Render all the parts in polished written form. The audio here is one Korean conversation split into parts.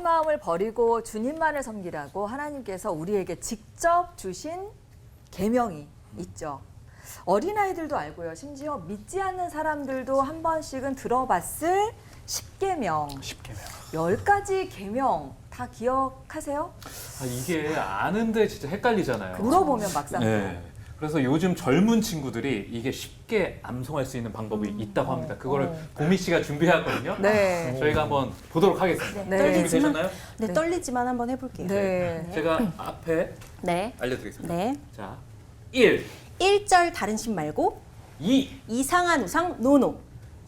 다른 마음을 버리고 주님만을 섬기라고 하나님께서 우리에게 직접 주신 계명이 있죠. 어린아이들도 알고요. 심지어 믿지 않는 사람들도 한 번씩은 들어봤을 십계명. 10가지 계명 다 기억하세요? 이게 아는데 진짜 헷갈리잖아요. 물어보면 막상. 네. 그래서 요즘 젊은 친구들이 이게 쉽게 암송할 수 있는 방법이 있다고 합니다. 그거를 보미 씨가 준비하거든요. 네. 저희가 한번 보도록 하겠습니다. 네. 준비되셨나요? 네, 떨리지만 한번 해볼게요. 네. 제가 앞에 네. 알려드리겠습니다. 네. 자, 1, 1절 다른 신 말고 2, 이상한 우상 노노.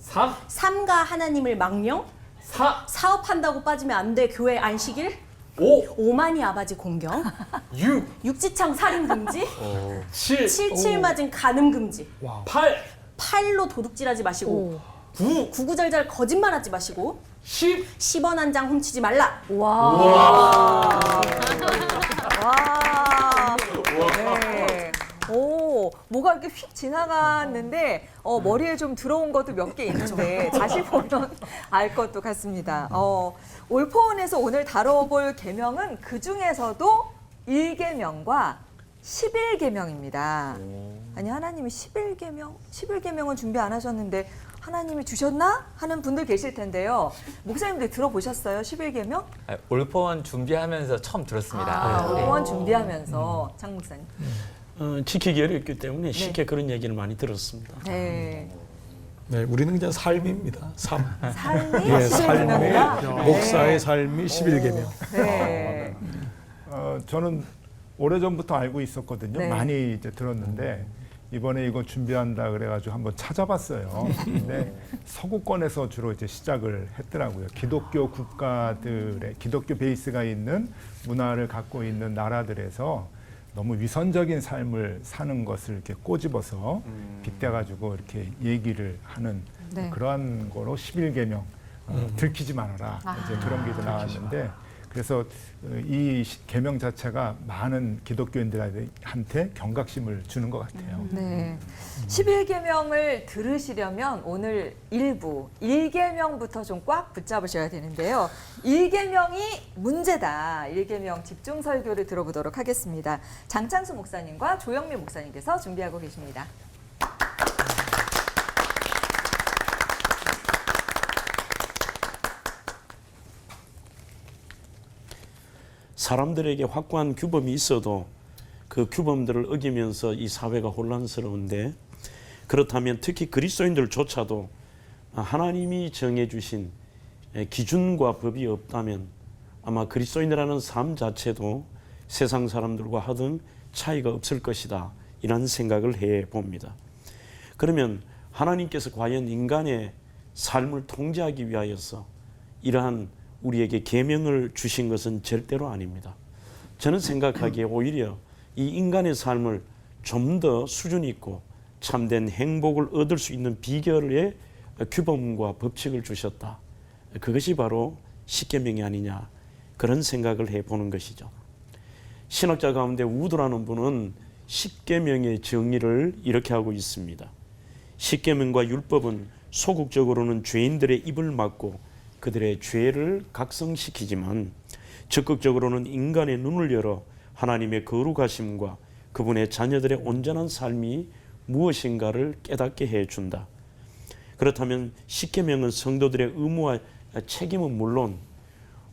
3, 삼가 하나님을 망령. 4, 사업한다고 빠지면 안 돼 교회 안식일. 5, 오만이 아바지 공경. 6, 육지창 살인 금지. 7, 77 맞은 간음 금지. 8, 팔로 도둑질하지 마시고 9, 구구절절 거짓말하지 마시고 10. 10원 한 장 훔치지 말라. 와. 네. 오, 뭐가 이렇게 휙 지나갔는데 머리에 좀 들어온 것도 몇 개 있는데 다시 보면 알 것도 같습니다. 올포원에서 오늘 다뤄볼 계명은 그 중에서도 1계명과 11계명입니다. 아니 하나님이 11계명은 준비 안 하셨는데 하나님이 주셨나 하는 분들 계실 텐데요. 목사님들 들어보셨어요? 11계명? 올포원 준비하면서 처음 들었습니다. 올포원 준비하면서 장 목사님. 지키기 어렵기 때문에 쉽게 그런 얘기를 많이 들었습니다. 네. 네, 우리는 그냥 삶입니다. 삶. 삶이 예, 11계명이다. 목사의 삶이 11계명. 네. 저는 오래전부터 알고 있었거든요. 네. 많이 이제 들었는데 이번에 이거 준비한다 그래가지고 한번 찾아봤어요. 근데 서구권에서 주로 이제 시작을 했더라고요. 기독교 국가들의 기독교 베이스가 있는 문화를 갖고 있는 나라들에서 너무 위선적인 삶을 사는 것을 이렇게 꼬집어서 빗대가지고 이렇게 얘기를 하는 네. 그러한 거로 11계명 들키지 말아라 이제 그런 게 이제 나왔는데 그래서 이 계명 자체가 많은 기독교인들한테 경각심을 주는 것 같아요. 네. 11계명을 들으시려면 오늘 일부 1계명부터 좀 꽉 붙잡으셔야 되는데요. 1계명이 문제다. 1계명 집중 설교를 들어보도록 하겠습니다. 장창수 목사님과 조영미 목사님께서 준비하고 계십니다. 사람들에게 확고한 규범이 있어도 그 규범들을 어기면서 이 사회가 혼란스러운데 그렇다면 특히 그리스도인들조차도 하나님이 정해주신 기준과 법이 없다면 아마 그리스도인이라는 삶 자체도 세상 사람들과 하등 차이가 없을 것이다 이런 생각을 해봅니다. 그러면 하나님께서 과연 인간의 삶을 통제하기 위하여서 이러한 우리에게 계명을 주신 것은 절대로 아닙니다. 저는 생각하기에 오히려 이 인간의 삶을 좀 더 수준 있고 참된 행복을 얻을 수 있는 비결의 규범과 법칙을 주셨다. 그것이 바로 십계명이 아니냐 그런 생각을 해보는 것이죠. 신학자 가운데 우드라는 분은 십계명의 정의를 이렇게 하고 있습니다. 십계명과 율법은 소극적으로는 죄인들의 입을 막고 그들의 죄를 각성시키지만 적극적으로는 인간의 눈을 열어 하나님의 거룩하심과 그분의 자녀들의 온전한 삶이 무엇인가를 깨닫게 해준다. 그렇다면 십계명은 성도들의 의무와 책임은 물론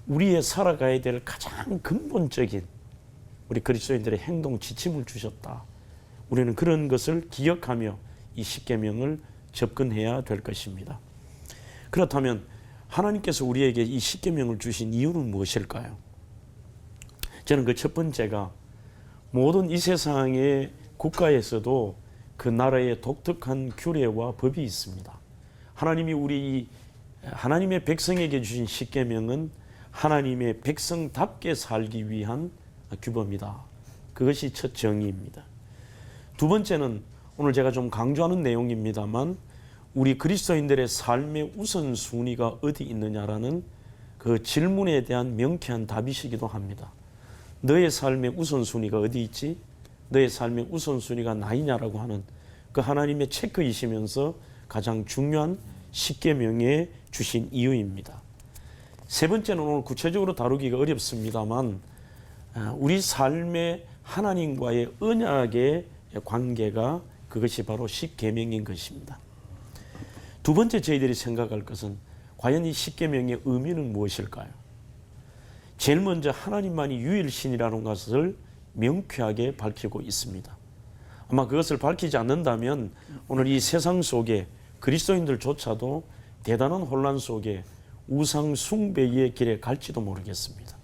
우리의 살아가야 될 가장 근본적인 우리 그리스도인들의 행동 지침을 주셨다. 우리는 그런 것을 기억하며 이 십계명을 접근해야 될 것입니다. 그렇다면 하나님께서 우리에게 이 십계명을 주신 이유는 무엇일까요? 저는 그 첫 번째가 모든 이 세상의 국가에서도 그 나라의 독특한 규례와 법이 있습니다. 하나님이 하나님의 백성에게 주신 십계명은 하나님의 백성답게 살기 위한 규범이다. 그것이 첫 정의입니다. 두 번째는 오늘 제가 좀 강조하는 내용입니다만 우리 그리스도인들의 삶의 우선순위가 어디 있느냐라는 그 질문에 대한 명쾌한 답이시기도 합니다. 너의 삶의 우선순위가 어디 있지? 너의 삶의 우선순위가 나이냐라고 하는 그 하나님의 체크이시면서 가장 중요한 십계명에 주신 이유입니다. 세 번째는 오늘 구체적으로 다루기가 어렵습니다만 우리 삶의 하나님과의 언약의 관계가 그것이 바로 십계명인 것입니다. 두 번째 저희들이 생각할 것은 과연 이 십계명의 의미는 무엇일까요? 제일 먼저 하나님만이 유일신이라는 것을 명쾌하게 밝히고 있습니다. 아마 그것을 밝히지 않는다면 오늘 이 세상 속에 그리스도인들조차도 대단한 혼란 속에 우상 숭배의 길에 갈지도 모르겠습니다.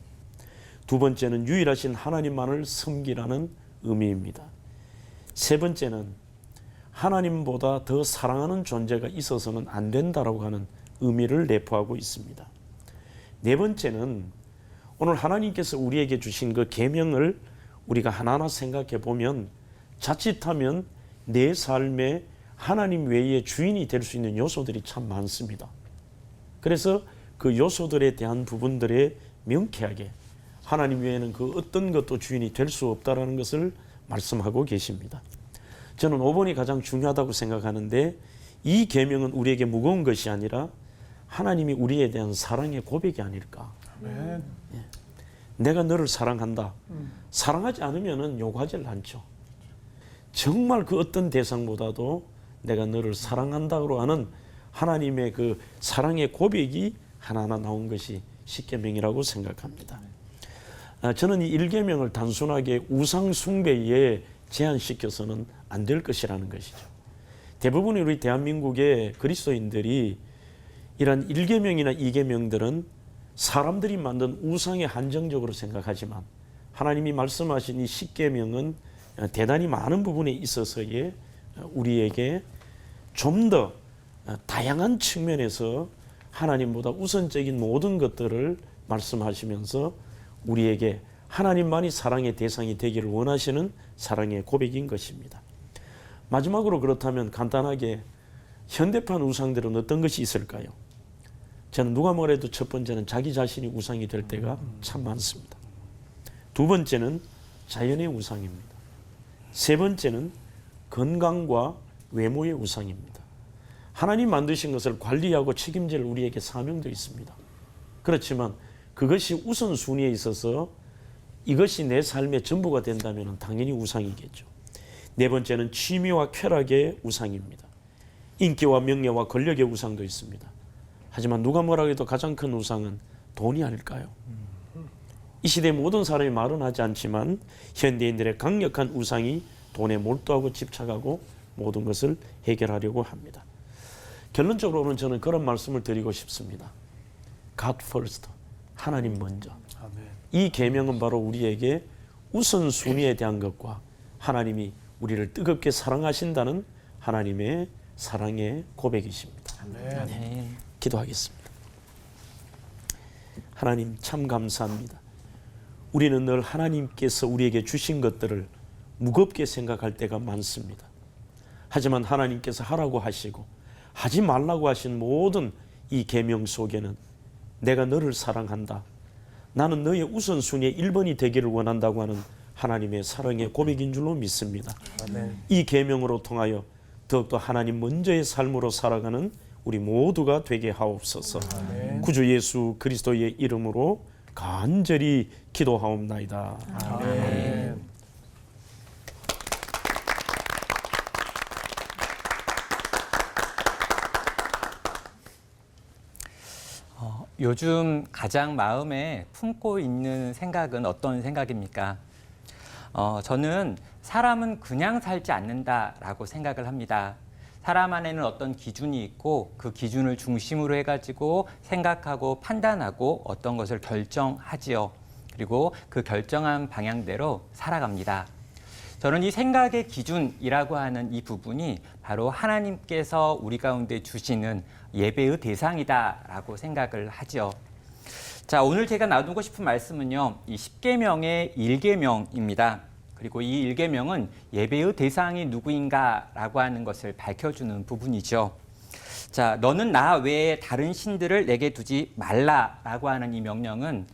두 번째는 유일하신 하나님만을 섬기라는 의미입니다. 세 번째는 하나님보다 더 사랑하는 존재가 있어서는 안 된다라고 하는 의미를 내포하고 있습니다. 네 번째는 오늘 하나님께서 우리에게 주신 그 계명을 우리가 하나하나 생각해 보면 자칫하면 내 삶에 하나님 외에 주인이 될 수 있는 요소들이 참 많습니다. 그래서 그 요소들에 대한 부분들에 명쾌하게 하나님 외에는 그 어떤 것도 주인이 될 수 없다라는 것을 말씀하고 계십니다. 저는 5번이 가장 중요하다고 생각하는데 이 계명은 우리에게 무거운 것이 아니라 하나님이 우리에 대한 사랑의 고백이 아닐까. 아멘. 내가 너를 사랑한다. 사랑하지 않으면 요구하지 않죠. 정말 그 어떤 대상보다도 내가 너를 사랑한다고 하는 하나님의 그 사랑의 고백이 하나하나 나온 것이 십계명이라고 생각합니다. 저는 이 1계명을 단순하게 우상 숭배에 제한시켜서는 안 될 것이라는 것이죠. 대부분의 우리 대한민국의 그리스도인들이 이런 1계명이나 2계명들은 사람들이 만든 우상에 한정적으로 생각하지만 하나님이 말씀하신 이 10계명은 대단히 많은 부분에 있어서의 우리에게 좀 더 다양한 측면에서 하나님보다 우선적인 모든 것들을 말씀하시면서 우리에게 하나님만이 사랑의 대상이 되기를 원하시는 사랑의 고백인 것입니다. 마지막으로 그렇다면 간단하게 현대판 우상들은 어떤 것이 있을까요? 저는 누가 뭐래도 첫 번째는 자기 자신이 우상이 될 때가 참 많습니다. 두 번째는 자연의 우상입니다. 세 번째는 건강과 외모의 우상입니다. 하나님 만드신 것을 관리하고 책임질 우리에게 사명도 있습니다. 그렇지만 그것이 우선순위에 있어서 이것이 내 삶의 전부가 된다면 당연히 우상이겠죠. 네 번째는 취미와 쾌락의 우상입니다. 인기와 명예와 권력의 우상도 있습니다. 하지만 누가 뭐라고 해도 가장 큰 우상은 돈이 아닐까요? 이 시대 모든 사람이 말은 하지 않지만 현대인들의 강력한 우상이 돈에 몰두하고 집착하고 모든 것을 해결하려고 합니다. 결론적으로는 저는 그런 말씀을 드리고 싶습니다. God first, 하나님 먼저. 이 계명은 바로 우리에게 우선순위에 대한 것과 하나님이 우리를 뜨겁게 사랑하신다는 하나님의 사랑의 고백이십니다. 네. 기도하겠습니다. 하나님 참 감사합니다. 우리는 늘 하나님께서 우리에게 주신 것들을 무겁게 생각할 때가 많습니다. 하지만 하나님께서 하라고 하시고 하지 말라고 하신 모든 이 계명 속에는 내가 너를 사랑한다. 나는 너의 우선순위의 1번이 되기를 원한다고 하는 하나님의 사랑의 고백인 줄로 믿습니다. 이 계명으로 통하여 더욱더 하나님 먼저의 삶으로 살아가는 우리 모두가 되게 하옵소서. 구주 예수 그리스도의 이름으로 간절히 기도하옵나이다. 아멘. 요즘 가장 마음에 품고 있는 생각은 어떤 생각입니까? 저는 사람은 그냥 살지 않는다라고 생각을 합니다. 사람 안에는 어떤 기준이 있고 그 기준을 중심으로 해가지고 생각하고 판단하고 어떤 것을 결정하지요. 그리고 그 결정한 방향대로 살아갑니다. 저는 이 생각의 기준이라고 하는 이 부분이 바로 하나님께서 우리 가운데 주시는 예배의 대상이다라고 생각을 하죠. 자, 오늘 제가 나누고 싶은 말씀은요, 이 10계명의 1계명입니다. 그리고 이 1계명은 예배의 대상이 누구인가라고 하는 것을 밝혀주는 부분이죠. 자, 너는 나 외에 다른 신들을 내게 두지 말라라고 하는 이 명령은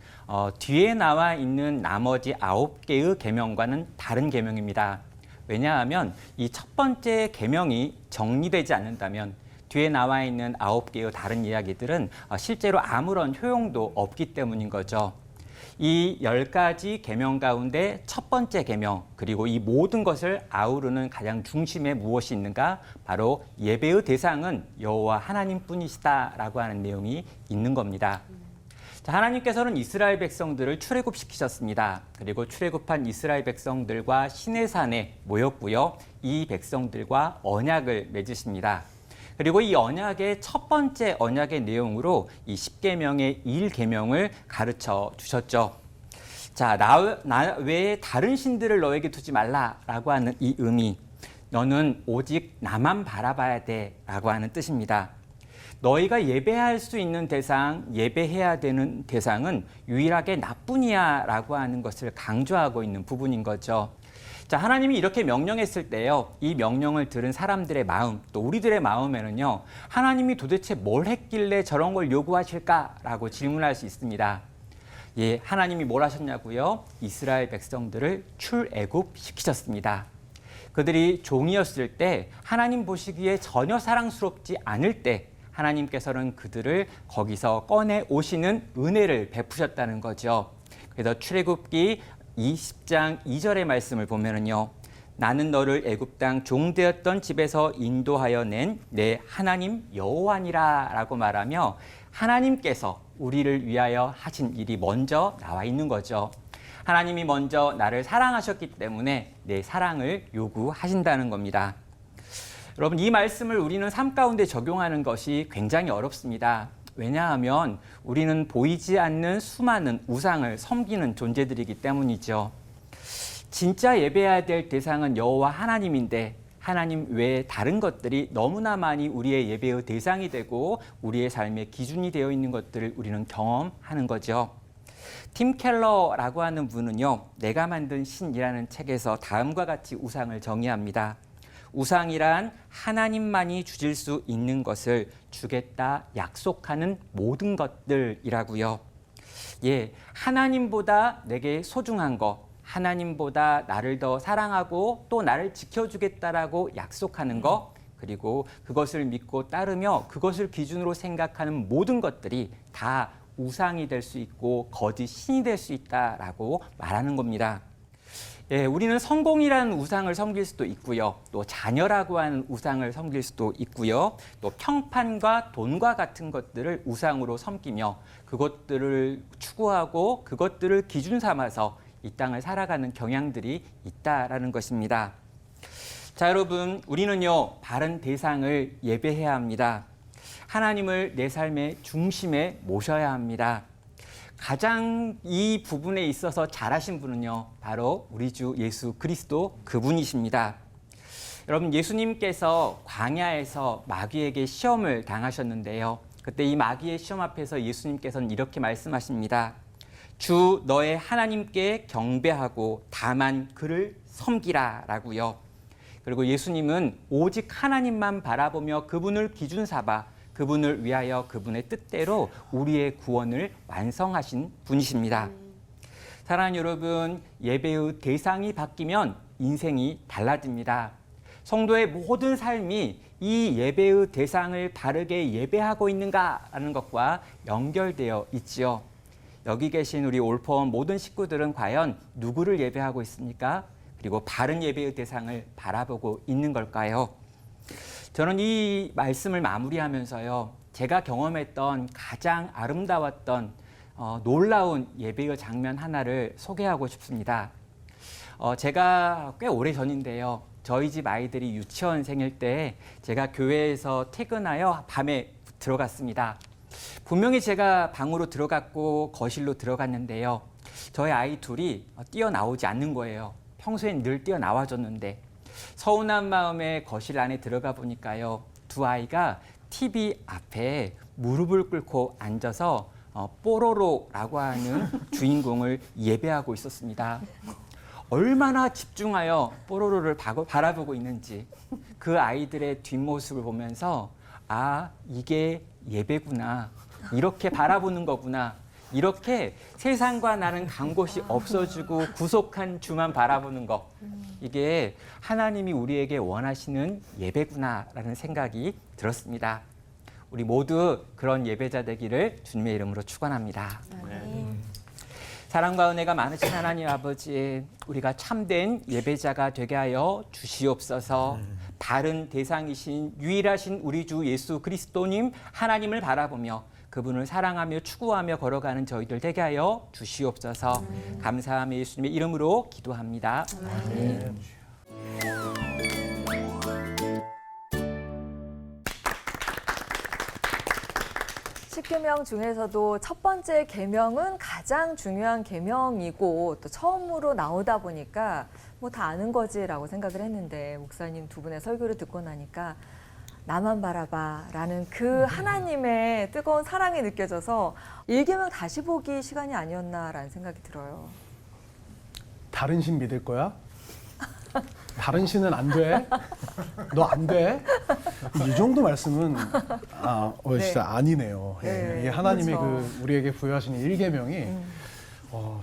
뒤에 나와 있는 나머지 9개의 계명과는 다른 계명입니다. 왜냐하면 이 첫 번째 계명이 정리되지 않는다면 뒤에 나와 있는 9개의 다른 이야기들은 실제로 아무런 효용도 없기 때문인 거죠. 이 10가지 계명 가운데 첫 번째 계명, 그리고 이 모든 것을 아우르는 가장 중심에 무엇이 있는가? 바로 예배의 대상은 여호와 하나님뿐이시다라고 하는 내용이 있는 겁니다. 자, 하나님께서는 이스라엘 백성들을 출애굽시키셨습니다. 그리고 출애굽한 이스라엘 백성들과 시내산에 모였고요. 이 백성들과 언약을 맺으십니다. 그리고 이 언약의 첫 번째 언약의 내용으로 이 10계명의 1계명을 가르쳐 주셨죠. 자, 나 외에 다른 신들을 너에게 두지 말라라고 하는 이 의미, 너는 오직 나만 바라봐야 돼라고 하는 뜻입니다. 너희가 예배할 수 있는 대상, 예배해야 되는 대상은 유일하게 나뿐이야라고 하는 것을 강조하고 있는 부분인 거죠. 자, 하나님이 이렇게 명령했을 때요, 이 명령을 들은 사람들의 마음, 또 우리들의 마음에는요, 하나님이 도대체 뭘 했길래 저런 걸 요구하실까라고 질문할 수 있습니다. 예, 하나님이 뭘 하셨냐고요? 이스라엘 백성들을 출애굽시키셨습니다. 그들이 종이었을 때, 하나님 보시기에 전혀 사랑스럽지 않을 때, 하나님께서는 그들을 거기서 꺼내 오시는 은혜를 베푸셨다는 거죠. 그래서 출애굽기 20장 2절의 말씀을 보면은요, 나는 너를 애굽 땅 종되었던 집에서 인도하여 낸 내 하나님 여호와니라라고 말하며 하나님께서 우리를 위하여 하신 일이 먼저 나와 있는 거죠. 하나님이 먼저 나를 사랑하셨기 때문에 내 사랑을 요구하신다는 겁니다. 여러분, 이 말씀을 우리는 삶 가운데 적용하는 것이 굉장히 어렵습니다. 왜냐하면 우리는 보이지 않는 수많은 우상을 섬기는 존재들이기 때문이죠. 진짜 예배해야 될 대상은 여호와 하나님인데 하나님 외에 다른 것들이 너무나 많이 우리의 예배의 대상이 되고 우리의 삶의 기준이 되어 있는 것들을 우리는 경험하는 거죠. 팀 켈러라고 하는 분은요, 내가 만든 신이라는 책에서 다음과 같이 우상을 정의합니다. 우상이란 하나님만이 주실 수 있는 것을 주겠다 약속하는 모든 것들이라고요. 예, 하나님보다 내게 소중한 것, 하나님보다 나를 더 사랑하고 또 나를 지켜주겠다라고 약속하는 것, 그리고 그것을 믿고 따르며 그것을 기준으로 생각하는 모든 것들이 다 우상이 될 수 있고 거짓 신이 될 수 있다라고 말하는 겁니다. 예, 우리는 성공이라는 우상을 섬길 수도 있고요. 또 자녀라고 하는 우상을 섬길 수도 있고요. 또 평판과 돈과 같은 것들을 우상으로 섬기며 그것들을 추구하고 그것들을 기준 삼아서 이 땅을 살아가는 경향들이 있다라는 것입니다. 자, 여러분, 우리는요, 바른 대상을 예배해야 합니다. 하나님을 내 삶의 중심에 모셔야 합니다. 가장 이 부분에 있어서 잘하신 분은요, 바로 우리 주 예수 그리스도 그분이십니다. 여러분, 예수님께서 광야에서 마귀에게 시험을 당하셨는데요. 그때 이 마귀의 시험 앞에서 예수님께서는 이렇게 말씀하십니다. 주 너의 하나님께 경배하고 다만 그를 섬기라 라고요. 그리고 예수님은 오직 하나님만 바라보며 그분을 기준 삼아 그분을 위하여 그분의 뜻대로 우리의 구원을 완성하신 분이십니다. 사랑하는 여러분, 예배의 대상이 바뀌면 인생이 달라집니다. 성도의 모든 삶이 이 예배의 대상을 바르게 예배하고 있는가라는 것과 연결되어 있지요. 여기 계신 우리 올포원 모든 식구들은 과연 누구를 예배하고 있습니까? 그리고 바른 예배의 대상을 바라보고 있는 걸까요? 저는 이 말씀을 마무리하면서요, 제가 경험했던 가장 아름다웠던 놀라운 예배의 장면 하나를 소개하고 싶습니다. 제가 꽤 오래 전인데요, 저희 집 아이들이 유치원생일 때 제가 교회에서 퇴근하여 밤에 들어갔습니다. 분명히 제가 방으로 들어갔고 거실로 들어갔는데요, 저희 아이 둘이 뛰어나오지 않는 거예요. 평소엔 늘 뛰어나와줬는데 서운한 마음에 거실 안에 들어가 보니까요, 두 아이가 TV 앞에 무릎을 꿇고 앉아서 뽀로로라고 하는 주인공을 예배하고 있었습니다. 얼마나 집중하여 뽀로로를 바라보고 있는지 그 아이들의 뒷모습을 보면서 아, 이게 예배구나, 이렇게 바라보는 거구나, 이렇게 세상과 나는 간 곳이 없어지고 구속한 주만 바라보는 것, 이게 하나님이 우리에게 원하시는 예배구나라는 생각이 들었습니다. 우리 모두 그런 예배자 되기를 주님의 이름으로 축원합니다. 사랑과 은혜가 많으신 하나님 아버지, 우리가 참된 예배자가 되게 하여 주시옵소서. 다른 대상이신 유일하신 우리 주 예수 그리스도님 하나님을 바라보며 그분을 사랑하며 추구하며 걸어가는 저희들 되게 하여 주시옵소서. 감사하며 예수님의 이름으로 기도합니다. 아멘. 십계명 중에서도 첫 번째 계명은 가장 중요한 계명이고 또 처음으로 나오다 보니까 뭐 다 아는 거지라고 생각을 했는데 목사님 두 분의 설교를 듣고 나니까 나만 바라봐라는 그 하나님의 뜨거운 사랑이 느껴져서 1계명 다시 보기 시간이 아니었나라는 생각이 들어요. 다른 신 믿을 거야? 다른 신은 안 돼? 너 안 돼? 이 정도 말씀은 진짜 아니네요. 네, 이게 하나님의 그렇죠. 그 우리에게 부여하시는 1계명이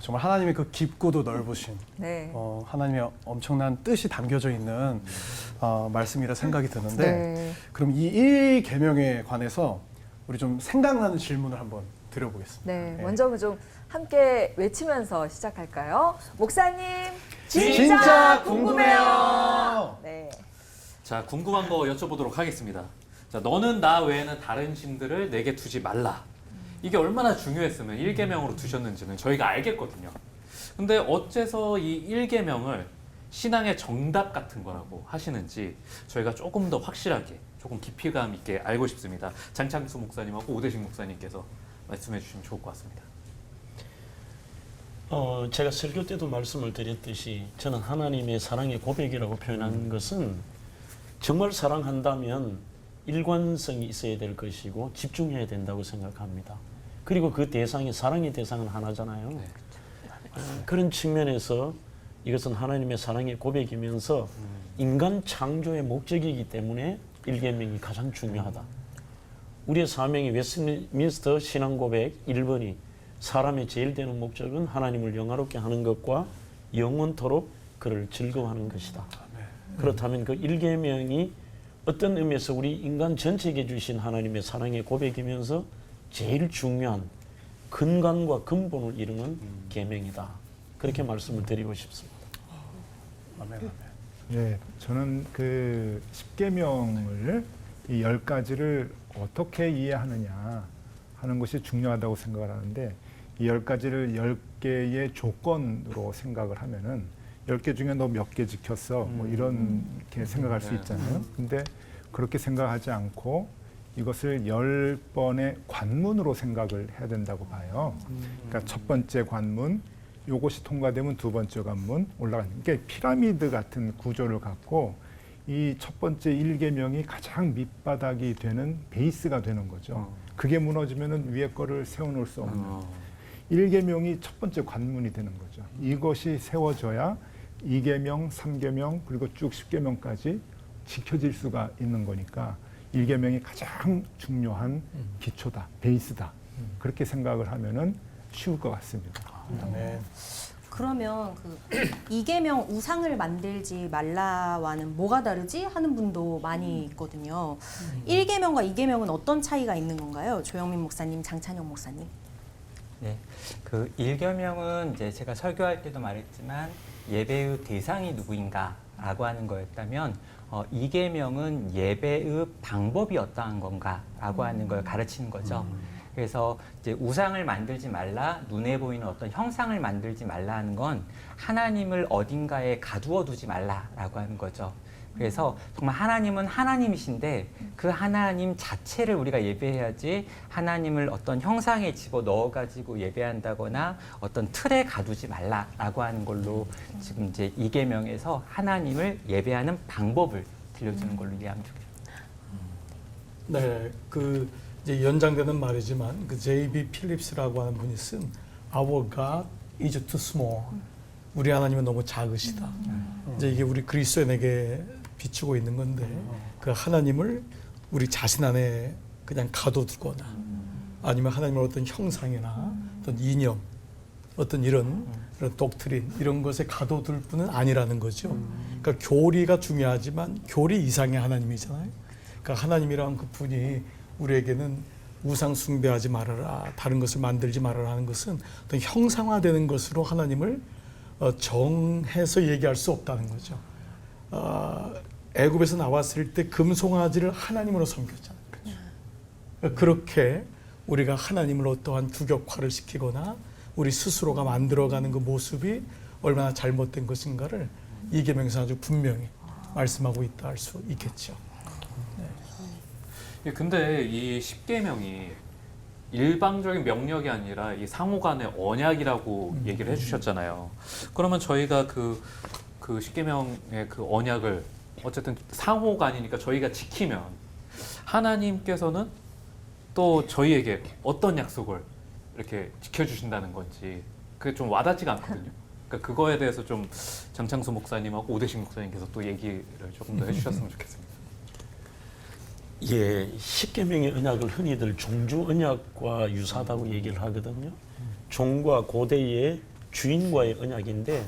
정말 하나님의 그 깊고도 넓으신 네. 하나님의 엄청난 뜻이 담겨져 있는 말씀이라 생각이 드는데 네. 그럼 이 1계명에 관해서 우리 좀 생각나는 질문을 한번 드려보겠습니다. 네, 네. 먼저 좀 함께 외치면서 시작할까요? 목사님, 진짜 궁금해요. 네. 자, 궁금한 거 여쭤보도록 하겠습니다. 자, 너는 나 외에는 다른 신들을 내게 두지 말라. 이게 얼마나 중요했으면 1계명으로 두셨는지는 저희가 알겠거든요. 근데 어째서 이 1계명을 신앙의 정답 같은 거라고 하시는지 저희가 조금 더 확실하게, 조금 깊이감 있게 알고 싶습니다. 장창수 목사님하고 오대식 목사님께서 말씀해 주시면 좋을 것 같습니다. 제가 설교 때도 말씀을 드렸듯이 저는 하나님의 사랑의 고백이라고 표현한 것은 정말 사랑한다면 일관성이 있어야 될 것이고 집중해야 된다고 생각합니다. 그리고 그 대상이 사랑의 대상은 하나잖아요. 네. 그런 측면에서 이것은 하나님의 사랑의 고백이면서 인간 창조의 목적이기 때문에 1계명이 가장 중요하다. 우리의 사명이 웨스트민스터 신앙고백 1번이 사람의 제일 되는 목적은 하나님을 영화롭게 하는 것과 영원토록 그를 즐거워하는 것이다. 그렇다면 그 1계명이 어떤 의미에서 우리 인간 전체에게 주신 하나님의 사랑의 고백이면서 제일 중요한 근간과 근본을 이루는 계명이다. 그렇게 말씀을 드리고 싶습니다. 아멘. 예, 저는 그 10계명을 이 10가지를 어떻게 이해하느냐 하는 것이 중요하다고 생각을 하는데 이 10가지를 10개의 조건으로 생각을 하면은 10개 중에 너 몇 개 지켰어? 뭐 이렇게 생각할 수 있잖아요. 근데 그렇게 생각하지 않고 이것을 10번의 관문으로 생각을 해야 된다고 봐요. 그러니까 첫 번째 관문, 요것이 통과되면 두 번째 관문 올라가는 게 피라미드 같은 구조를 갖고 이 첫 번째 1계명이 가장 밑바닥이 되는 베이스가 되는 거죠. 그게 무너지면은 위에 거를 세워놓을 수 없는 1계명이 첫 번째 관문이 되는 거죠. 이것이 세워져야 2계명, 3계명 그리고 쭉 10계명까지 지켜질 수가 있는 거니까 1계명이 가장 중요한 기초다, 베이스다. 그렇게 생각을 하면은 쉬울 것 같습니다. 아멘. 그러면 그 2계명 우상을 만들지 말라와는 뭐가 다르지 하는 분도 많이 있거든요. 1계명과 2계명은 어떤 차이가 있는 건가요? 조영민 목사님, 장찬영 목사님. 네, 그 1계명은 이제 제가 설교할 때도 말했지만 예배의 대상이 누구인가라고 하는 거였다면 2계명은 예배의 방법이 어떠한 건가라고 하는 걸 가르치는 거죠. 그래서 이제 우상을 만들지 말라, 눈에 보이는 어떤 형상을 만들지 말라 하는 건 하나님을 어딘가에 가두어 두지 말라라고 하는 거죠. 그래서 정말 하나님은 하나님이신데 그 하나님 자체를 우리가 예배해야지 하나님을 어떤 형상에 집어 넣어가지고 예배한다거나 어떤 틀에 가두지 말라라고 하는 걸로 지금 이제 2계명에서 하나님을 예배하는 방법을 들려주는 걸로 이해하면 좋겠습니다. 네, 그 이제 연장되는 말이지만 그 J.B. 필립스라고 하는 분이 쓴 Our God is too small. 우리 하나님은 너무 작으시다. 이제 이게 우리 그리스도인에게 비추고 있는 건데 그 하나님을 우리 자신 안에 그냥 가둬두거나 아니면 하나님의 어떤 형상이나 어떤 이념, 어떤 이런 독트린 이런 것에 가둬둘 뿐은 아니라는 거죠. 그러니까 교리가 중요하지만 교리 이상의 하나님이잖아요. 그러니까 하나님이란 그 분이 우리에게는 우상 숭배하지 말아라, 다른 것을 만들지 말아라 하는 것은 어떤 형상화되는 것으로 하나님을 정해서 얘기할 수 없다는 거죠. 애굽에서 나왔을 때 금송아지를 하나님으로 섬겼잖아요. 그러니까 그렇게 우리가 하나님을 어떠한 규격화를 시키거나 우리 스스로가 만들어가는 그 모습이 얼마나 잘못된 것인가를 이 계명에서 아주 분명히 말씀하고 있다 할 수 있겠죠. 예, 근데 이 십계명이 일방적인 명령이 아니라 이 상호간의 언약이라고 얘기를 해주셨잖아요. 그러면 저희가 그 십계명의 그 언약을 어쨌든 상호간이니까 저희가 지키면 하나님께서는 또 저희에게 어떤 약속을 이렇게 지켜주신다는 건지 그게 좀 와닿지가 않거든요. 그러니까 그거에 대해서 좀 장창수 목사님하고 오대식 목사님께서 또 얘기를 조금 더 해주셨으면 좋겠습니다. 예, 십계명의 언약을 흔히들 종주 언약과 유사하다고 얘기를 하거든요. 종과 고대의 주인과의 언약인데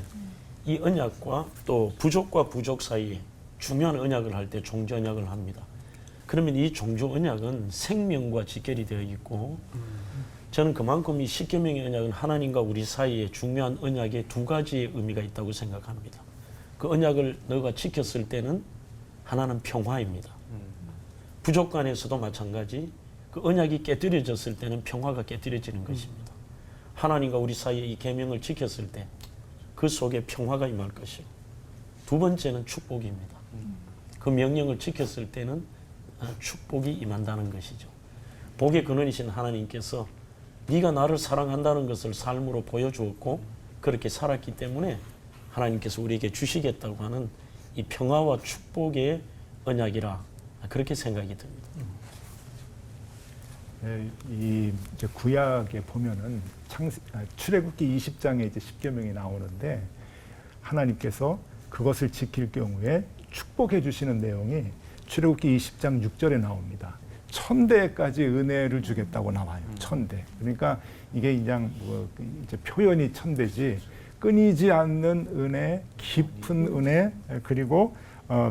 이 언약과 또 부족과 부족 사이에 중요한 언약을 할 때 종주 언약을 합니다. 그러면 이 종주 언약은 생명과 직결이 되어 있고 저는 그만큼 이 십계명의 언약은 하나님과 우리 사이에 중요한 언약의 두 가지의 의미가 있다고 생각합니다. 그 언약을 너가 지켰을 때는 하나는 평화입니다. 부족 간에서도 마찬가지 그 언약이 깨뜨려졌을 때는 평화가 깨뜨려지는 것입니다. 하나님과 우리 사이에 이 계명을 지켰을 때 그 속에 평화가 임할 것이고 두 번째는 축복입니다. 그 명령을 지켰을 때는 축복이 임한다는 것이죠. 복의 근원이신 하나님께서 네가 나를 사랑한다는 것을 삶으로 보여주었고 그렇게 살았기 때문에 하나님께서 우리에게 주시겠다고 하는 이 평화와 축복의 언약이라 그렇게 생각이 듭니다. 네, 이 이제 구약에 보면은 출애굽기 20장에 이제 십계명이 나오는데 하나님께서 그것을 지킬 경우에 축복해 주시는 내용이 출애굽기 20장 6절에 나옵니다. 1000대까지 은혜를 주겠다고 나와요. 1000대. 그러니까 이게 이제 표현이 1000대지 끊이지 않는 은혜, 깊은 은혜, 그리고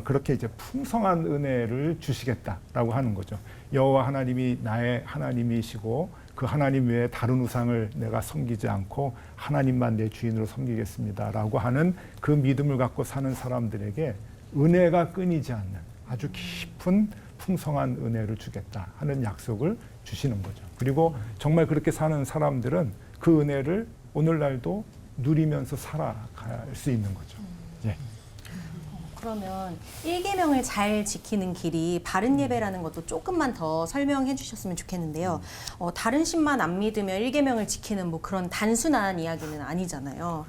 그렇게 이제 풍성한 은혜를 주시겠다라고 하는 거죠. 여호와 하나님이 나의 하나님이시고 그 하나님 외에 다른 우상을 내가 섬기지 않고 하나님만 내 주인으로 섬기겠습니다라고 하는 그 믿음을 갖고 사는 사람들에게 은혜가 끊이지 않는 아주 깊은 풍성한 은혜를 주겠다 하는 약속을 주시는 거죠. 그리고 정말 그렇게 사는 사람들은 그 은혜를 오늘날도 누리면서 살아갈 수 있는 거죠. 예. 그러면 1계명을 잘 지키는 길이 바른 예배라는 것도 조금만 더 설명해 주셨으면 좋겠는데요. 다른 신만 안 믿으며 1계명을 지키는 뭐 그런 단순한 이야기는 아니잖아요.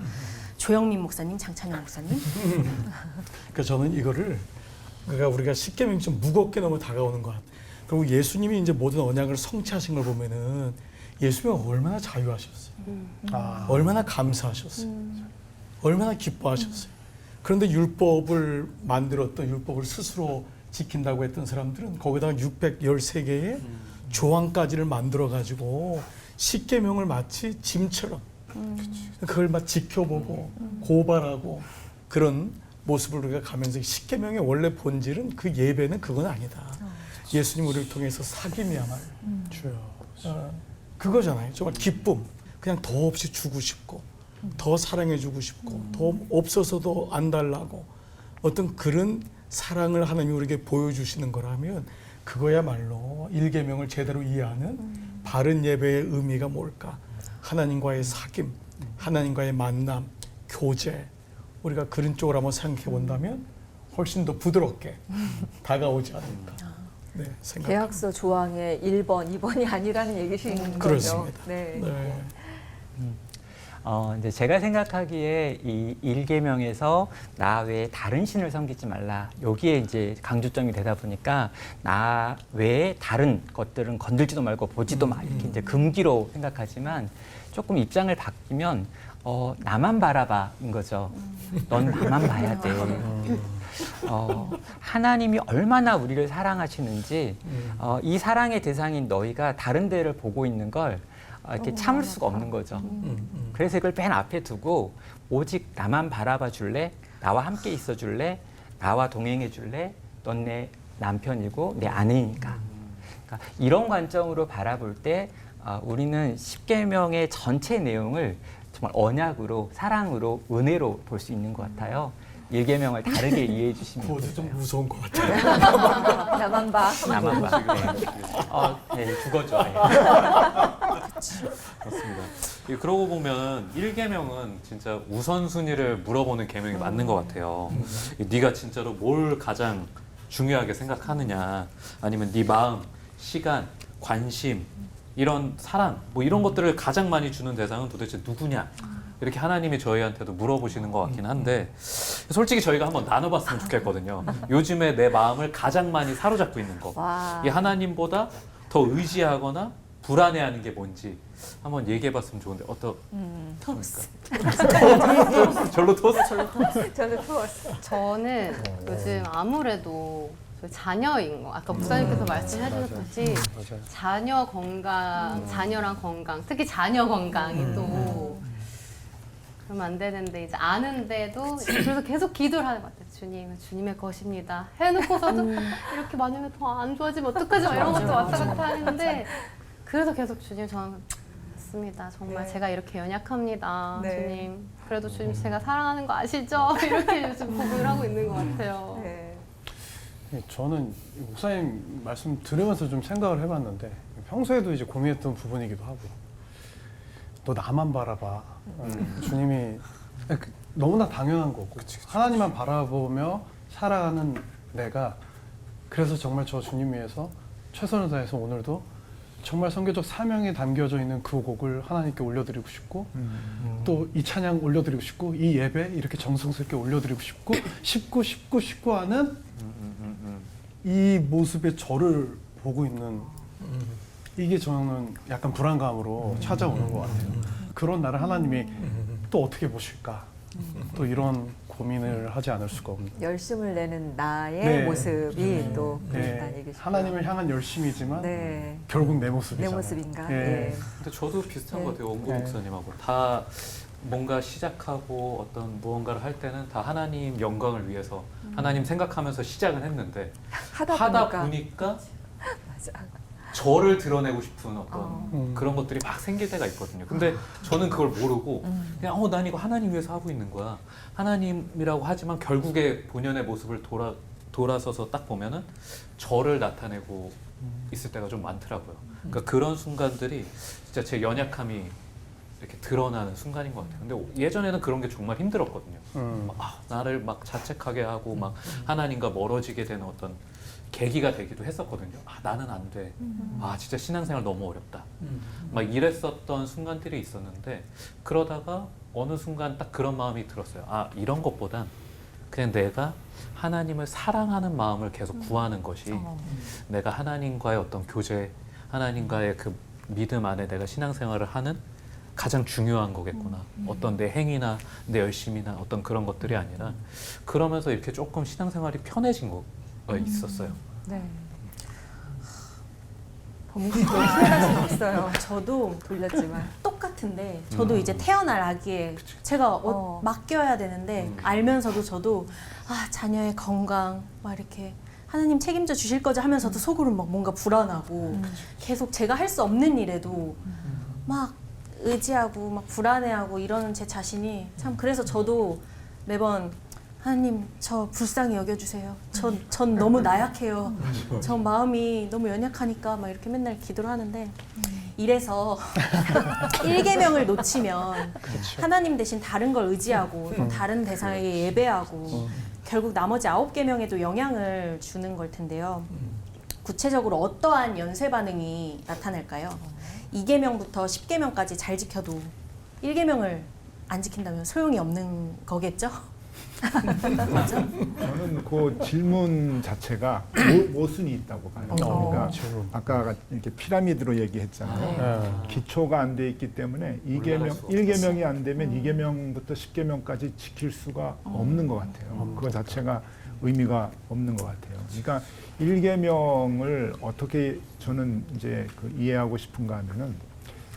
조영민 목사님, 장찬영 목사님. 그러니까 저는 이거를 그러니까 우리가 십계명이 좀 무겁게 너무 다가오는 것 같아요. 그리고 예수님이 이제 모든 언약을 성취하신 걸 보면은 예수님이 얼마나 자유하셨어요. 얼마나 감사하셨어요. 얼마나 기뻐하셨어요. 그런데 율법을 만들었던 율법을 스스로 지킨다고 했던 사람들은 거기다가 613개의 조항까지를 만들어가지고 십계명을 마치 짐처럼 그걸 막 지켜보고 고발하고 그런 모습을 우리가 가면서 십계명의 원래 본질은 그 예배는 그건 아니다. 예수님 우리를 통해서 사귐이야말로 주여 그거잖아요. 정말 기쁨 그냥 더 없이 주고 싶고 더 사랑해주고 싶고 더 없어서도 안 달라고 어떤 그런 사랑을 하나님이 우리에게 보여주시는 거라면 그거야말로 1계명을 제대로 이해하는 바른 예배의 의미가 뭘까? 하나님과의 사귐, 하나님과의 만남, 교제 우리가 그런 쪽으로 한번 생각해 본다면 훨씬 더 부드럽게 다가오지 않을까 네, 생각합니다. 계약서 조항의 1번, 2번이 아니라는 얘기신 거죠. 그렇습니다. 네. 네. 이제 제가 생각하기에 이 1계명에서 나 외에 다른 신을 섬기지 말라. 여기에 이제 강조점이 되다 보니까 나 외에 다른 것들은 건들지도 말고 보지도 마. 이렇게 이제 금기로 생각하지만 조금 입장을 바뀌면 나만 바라봐인 거죠. 넌 나만 봐야 돼. 하나님이 얼마나 우리를 사랑하시는지 이 사랑의 대상인 너희가 다른 데를 보고 있는 걸 이렇게 참을 수가 없는 거죠. 그래서 이걸 맨 앞에 두고 오직 나만 바라봐 줄래? 나와 함께 있어 줄래? 나와 동행해 줄래? 넌 남편이고 내 아내니까. 그러니까 이런 관점으로 바라볼 때 우리는 10계명의 전체 내용을 정말 언약으로, 사랑으로, 은혜로 볼 수 있는 것 같아요. 1계명을 다르게 이해해 주시면 그것도 좀 돼요. 무서운 것 같아요. 나만 봐. 나만 봐. 네. 네, 죽어줘. 아예. 맞습니다. 그러고 보면 1계명은 진짜 우선순위를 물어보는 계명이 맞는 것 같아요. 네가 진짜로 뭘 가장 중요하게 생각하느냐, 아니면 네 마음, 시간, 관심, 이런 사랑, 뭐 이런 것들을 가장 많이 주는 대상은 도대체 누구냐, 이렇게 하나님이 저희한테도 물어보시는 것 같긴 한데, 솔직히 저희가 한번 나눠봤으면 좋겠거든요. 요즘에 내 마음을 가장 많이 사로잡고 있는 거, 와. 이 하나님보다 더 의지하거나 불안해하는 게 뭔지 한번 얘기해봤으면 좋은데 토스. 절로 토스? 저는 토스. 저는 요즘 아무래도 저 자녀인 거, 아까 목사님께서 말씀해 주셨듯이 자녀 건강, 자녀랑 건강, 특히 자녀 건강이 또 그러면 안 되는데 이제 아는데도 그래서 계속 기도를 하는 것 같아요. 주님, 주님의 것입니다. 해놓고서도 이렇게 만약에 더 안 좋아지면 어떡하지? 막 이런 것도 왔다 갔다 하는데 그래서 계속 주님 저는 맞습니다. 정말 네. 제가 이렇게 연약합니다. 네. 주님. 그래도 주님 제가 사랑하는 거 아시죠? 이렇게 요즘 고백을 하고 있는 것 같아요. 네. 저는 목사님 말씀 들으면서 좀 생각을 해봤는데 평소에도 이제 고민했던 부분이기도 하고 너 나만 바라봐. 주님이 너무나 당연한 거고 하나님만 바라보며 살아가는 내가 그래서 정말 저 주님 위해서 최선을 다해서 오늘도 정말 선교적 사명이 담겨져 있는 그 곡을 하나님께 올려드리고 싶고 또 이 찬양 올려드리고 싶고 이 예배 이렇게 정성스럽게 올려드리고 싶고 하는 이 모습의 저를 보고 있는 이게 저는 약간 불안감으로 찾아오는 것 같아요. 그런 나를 하나님이 또 어떻게 보실까? 또 이런 고민을 하지 않을 수가 없는. 열심을 내는 나의 네. 모습이 또 네. 그렇다는 얘기죠. 하나님을 향한 열심이지만 네. 결국 내 내 모습이잖아요. 모습인가? 네. 네. 근데 저도 비슷한 네. 것 같아요. 원고 네. 목사님하고 다 뭔가 시작하고 어떤 무언가를 할 때는 다 하나님 영광을 위해서 하나님 생각하면서 시작은 했는데 하다 보니까 맞아. 저를 드러내고 싶은 어떤 그런 것들이 막 생길 때가 있거든요. 근데 저는 그걸 모르고 그냥 난 이거 하나님 위해서 하고 있는 거야. 하나님이라고 하지만 결국에 본연의 모습을 돌아서서 딱 보면은 저를 나타내고 있을 때가 좀 많더라고요. 그러니까 그런 순간들이 진짜 제 연약함이 이렇게 드러나는 순간인 것 같아요. 근데 예전에는 그런 게 정말 힘들었거든요. 나를 막 자책하게 하고 막 하나님과 멀어지게 되는 어떤 계기가 되기도 했었거든요. 나는 안 돼. 진짜 신앙생활 너무 어렵다. 막 이랬었던 순간들이 있었는데 그러다가 어느 순간 딱 그런 마음이 들었어요. 이런 것보단 그냥 내가 하나님을 사랑하는 마음을 계속 구하는 것이 내가 하나님과의 어떤 교제, 하나님과의 그 믿음 안에 내가 신앙생활을 하는 가장 중요한 거겠구나. 어떤 내 행위나 내 열심이나 어떤 그런 것들이 아니라 그러면서 이렇게 조금 신앙생활이 편해진 거가 있었어요. 네. 범국이 좀 후회할 수 있어요. 저도 돌렸지만. 똑같은데 저도 이제 태어날 아기에 제가 맡겨야 되는데 알면서도 저도 자녀의 건강 막 이렇게 하나님 책임져 주실 거지 하면서도 속으로 막 뭔가 불안하고 계속 제가 할 수 없는 일에도 막 의지하고 막 불안해하고 이러는 제 자신이 참 그래서 저도 매번 하나님 저 불쌍히 여겨주세요. 전 너무 나약해요. 저 마음이 너무 연약하니까 막 이렇게 맨날 기도를 하는데 이래서 1계명을 놓치면 하나님 대신 다른 걸 의지하고 또 다른 대상에게 예배하고 결국 나머지 9계명에도 영향을 주는 걸 텐데요. 구체적으로 어떠한 연쇄 반응이 나타날까요? 2계명부터 10계명까지 잘 지켜도 1계명을 안 지킨다면 소용이 없는 거겠죠? 맞죠? 저는 그 질문 자체가 모순이 있다고 봐요. 그러니까 아까 이렇게 피라미드로 얘기했잖아요. 기초가 안 돼 있기 때문에 1계명이 안 되면 2계명부터 10계명까지 지킬 수가 없는 것 같아요. 그거 자체가 의미가 없는 것 같아요. 그러니까 1계명을 어떻게 저는 이제 이해하고 싶은가 하면은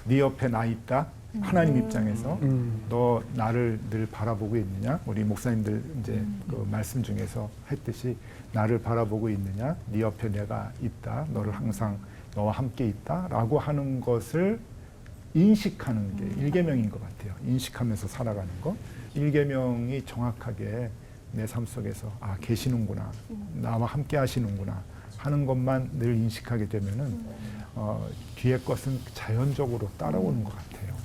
네 옆에 나 있다. 하나님 입장에서 너 나를 늘 바라보고 있느냐? 우리 목사님들 이제 그 말씀 중에서 했듯이 나를 바라보고 있느냐? 네 옆에 내가 있다. 너를 항상 너와 함께 있다라고 하는 것을 인식하는 게 일계명인 것 같아요. 인식하면서 살아가는 거. 일계명이 정확하게 내 삶 속에서 아 계시는구나, 나와 함께 하시는구나 하는 것만 늘 인식하게 되면은 뒤에 것은 자연적으로 따라오는 것 같아요.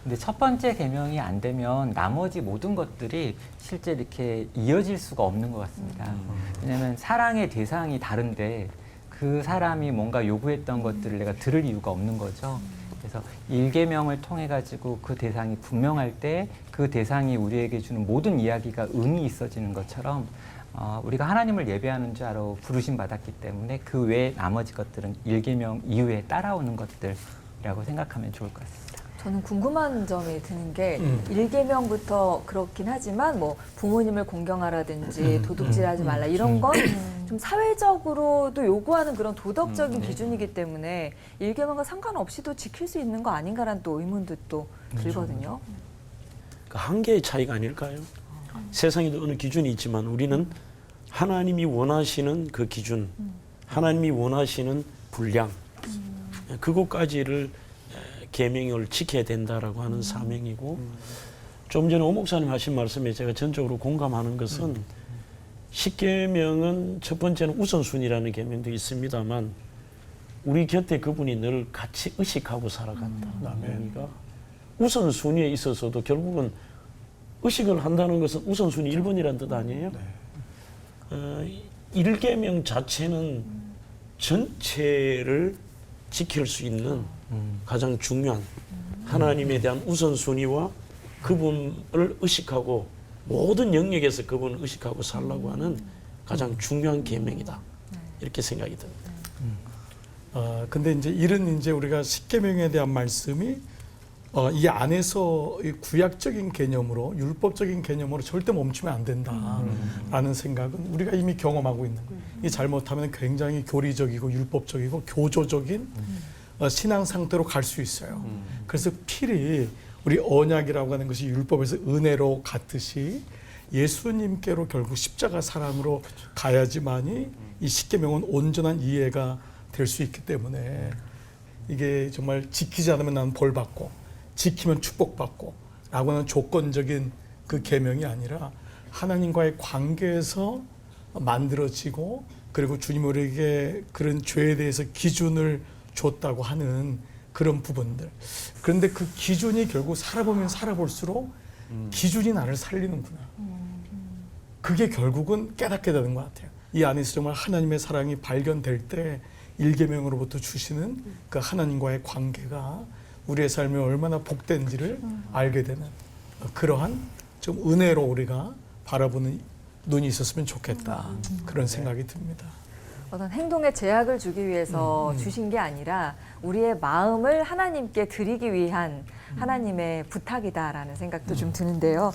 근데 첫 번째 계명이 안 되면 나머지 모든 것들이 실제 이렇게 이어질 수가 없는 것 같습니다. 왜냐하면 사랑의 대상이 다른데 그 사람이 뭔가 요구했던 것들을 내가 들을 이유가 없는 거죠. 그래서 일계명을 통해 가지고 그 대상이 분명할 때 그 대상이 우리에게 주는 모든 이야기가 의미 있어지는 것처럼 우리가 하나님을 예배하는 자로 부르심 받았기 때문에 그 외에 나머지 것들은 일계명 이후에 따라오는 것들이라고 생각하면 좋을 것 같습니다. 저는 궁금한 점이 드는 게 일계명부터 그렇긴 하지만 뭐 부모님을 공경하라든지 도둑질하지 말라 이런 건 좀 사회적으로도 요구하는 그런 도덕적인 기준이기 때문에 일계명과 상관없이도 지킬 수 있는 거 아닌가라는 또 의문도 또 들거든요. 그 한계의 차이가 아닐까요? 세상에도 어느 기준이 있지만 우리는 하나님이 원하시는 그 기준, 하나님이 원하시는 분량, 그것까지를 계명을 지켜야 된다라고 하는 사명이고, 좀 전에 오 목사님 하신 말씀에 제가 전적으로 공감하는 것은 10계명은 첫 번째는 우선순위라는 계명도 있습니다만 우리 곁에 그분이 늘 같이 의식하고 살아간다. 그러니까 우선순위에 있어서도 결국은 의식을 한다는 것은 우선순위 1번이라는 뜻 아니에요? 1계명 자체는 전체를 지킬 수 있는 가장 중요한 하나님에 대한 우선순위와 그분을 의식하고 모든 영역에서 그분을 의식하고 살라고 하는 가장 중요한 계명이다. 이렇게 생각이 듭니다. 근데 이제 이런 이제 우리가 십계명에 대한 말씀이 이 안에서 이 구약적인 개념으로 율법적인 개념으로 절대 멈추면 안 된다라는 생각은 우리가 이미 경험하고 있는 거예요. 이 잘못하면 굉장히 교리적이고 율법적이고 교조적인 신앙 상태로 갈 수 있어요. 그래서 필히 우리 언약이라고 하는 것이 율법에서 은혜로 갔듯이 예수님께로 결국 십자가 사랑으로 가야지만이 이 십계명은 온전한 이해가 될 수 있기 때문에 이게 정말 지키지 않으면 나는 벌 받고 지키면 축복받고 라고 하는 조건적인 그 계명이 아니라 하나님과의 관계에서 만들어지고 그리고 주님 우리에게 그런 죄에 대해서 기준을 줬다고 하는 그런 부분들. 그런데 그 기준이 결국 살아보면 살아볼수록 기준이 나를 살리는구나. 그게 결국은 깨닫게 되는 것 같아요. 이 안에서 정말 하나님의 사랑이 발견될 때 일계명으로부터 주시는 그 하나님과의 관계가 우리의 삶이 얼마나 복된지를 알게 되는 그러한 좀 은혜로 우리가 바라보는 눈이 있었으면 좋겠다. 그런 생각이 듭니다. 어떤 행동에 제약을 주기 위해서 주신 게 아니라 우리의 마음을 하나님께 드리기 위한 하나님의 부탁이다라는 생각도 좀 드는데요.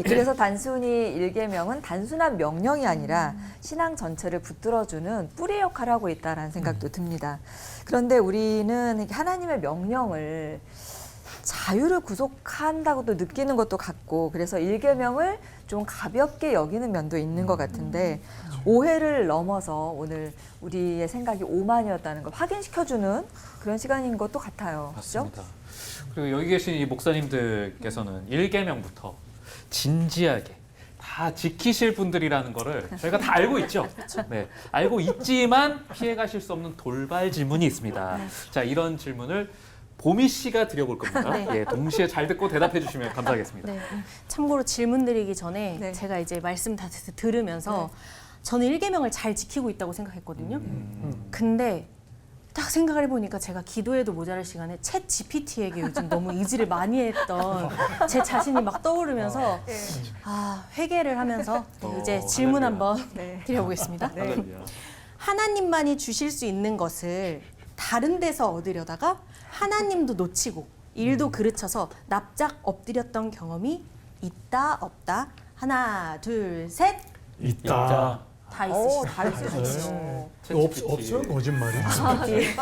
그래서 단순히 일계명은 단순한 명령이 아니라 신앙 전체를 붙들어주는 뿌리 역할을 하고 있다라는 생각도 듭니다. 그런데 우리는 하나님의 명령을 자유를 구속한다고도 느끼는 것도 같고 그래서 일계명을 좀 가볍게 여기는 면도 있는 것 같은데 오해를 넘어서 오늘 우리의 생각이 오만이었다는 걸 확인시켜주는 그런 시간인 것도 같아요. 맞습니다. 그리고 여기 계신 이 목사님들께서는 1계명부터 진지하게 다 지키실 분들이라는 거를 저희가 다 알고 있죠. 네, 알고 있지만 피해 가실 수 없는 돌발 질문이 있습니다. 자, 이런 질문을 보미 씨가 드려볼 겁니다. 네. 예, 동시에 잘 듣고 대답해 주시면 감사하겠습니다. 네. 참고로 질문 드리기 전에 네. 제가 이제 말씀 다 들으면서 저는 일계명을 잘 지키고 있다고 생각했거든요. 근데 딱 생각을 해보니까 제가 기도해도 모자랄 시간에 챗 GPT에게 요즘 너무 의지를 많이 했던 제 자신이 막 떠오르면서 회개를 하면서 이제 질문 한번 드려보겠습니다. 할렐루야. 하나님만이 주실 수 있는 것을 다른 데서 얻으려다가 하나님도 놓치고 일도 그르쳐서 납작 엎드렸던 경험이 있다 없다? 하나 둘 셋. 있다. 다 있으시죠? 다 있으시죠. 없으면 거짓말이지. 예.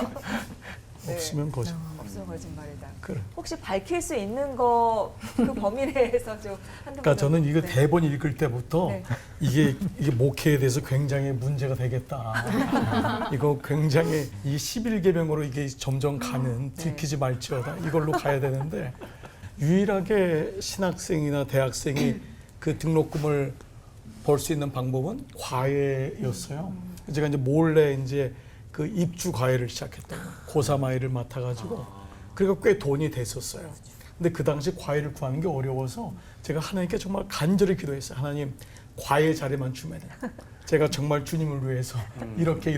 없으면 거짓말. 없어 거짓말이다. 그래. 혹시 밝힐 수 있는 거 그 범위 내에서 좀 한두 그러니까 분 저는 이거 네. 대본 읽을 때부터 네. 이게 목회에 대해서 굉장히 문제가 되겠다. 이거 굉장히 이 11계명으로 이게 점점 가는 들키지 말지어다. 이걸로 가야 되는데 유일하게 신학생이나 대학생이 그 등록금을 벌 수 있는 방법은 과외였어요. 제가 이제 몰래 이제 그 입주 과외를 시작했던 거예요. 고3 아이를 맡아가지고. 그리고 꽤 돈이 됐었어요. 근데 그 당시 과외를 구하는 게 어려워서 제가 하나님께 정말 간절히 기도했어요. 하나님, 과외 자리만 주면 제가 정말 주님을 위해서 이렇게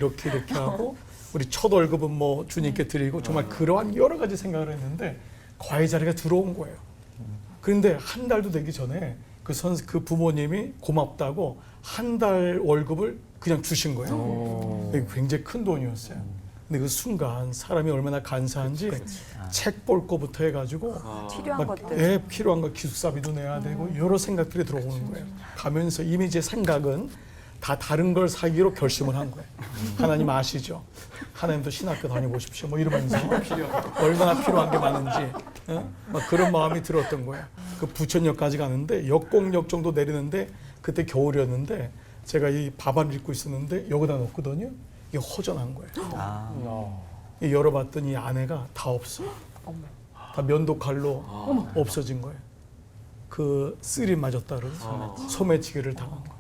하고 우리 첫 월급은 뭐 주님께 드리고 정말 그러한 여러 가지 생각을 했는데 과외 자리가 들어온 거예요. 그런데 한 달도 되기 전에 그 부모님이 고맙다고 한 달 월급을 그냥 주신 거예요. 이게 굉장히 큰 돈이었어요. 근데 그 순간 사람이 얼마나 간사한지 책 볼 거부터 해가지고 필요한 것들. 예, 필요한 거 기숙사비도 내야 되고 여러 생각들이 들어오는 거예요. 가면서 이미 제 생각은 다 다른 걸 사기로 결심을 한 거예요. 하나님 아시죠? 하나님도 신학교 다녀보십시오. 뭐 이러면서 얼마나 필요한 게 많은지 막 그런 마음이 들었던 거예요. 그 부천역까지 가는데 역곡역 정도 내리는데 그때 겨울이었는데 제가 이 밥알을 입고 있었는데 여기다 놓거든요. 이게 허전한 거예요. 이 열어봤더니 안에가 다 없어. 다 면도칼로 없어진 거예요. 그 쓰리 맞았다 그러죠. 소매치기를 당한 거.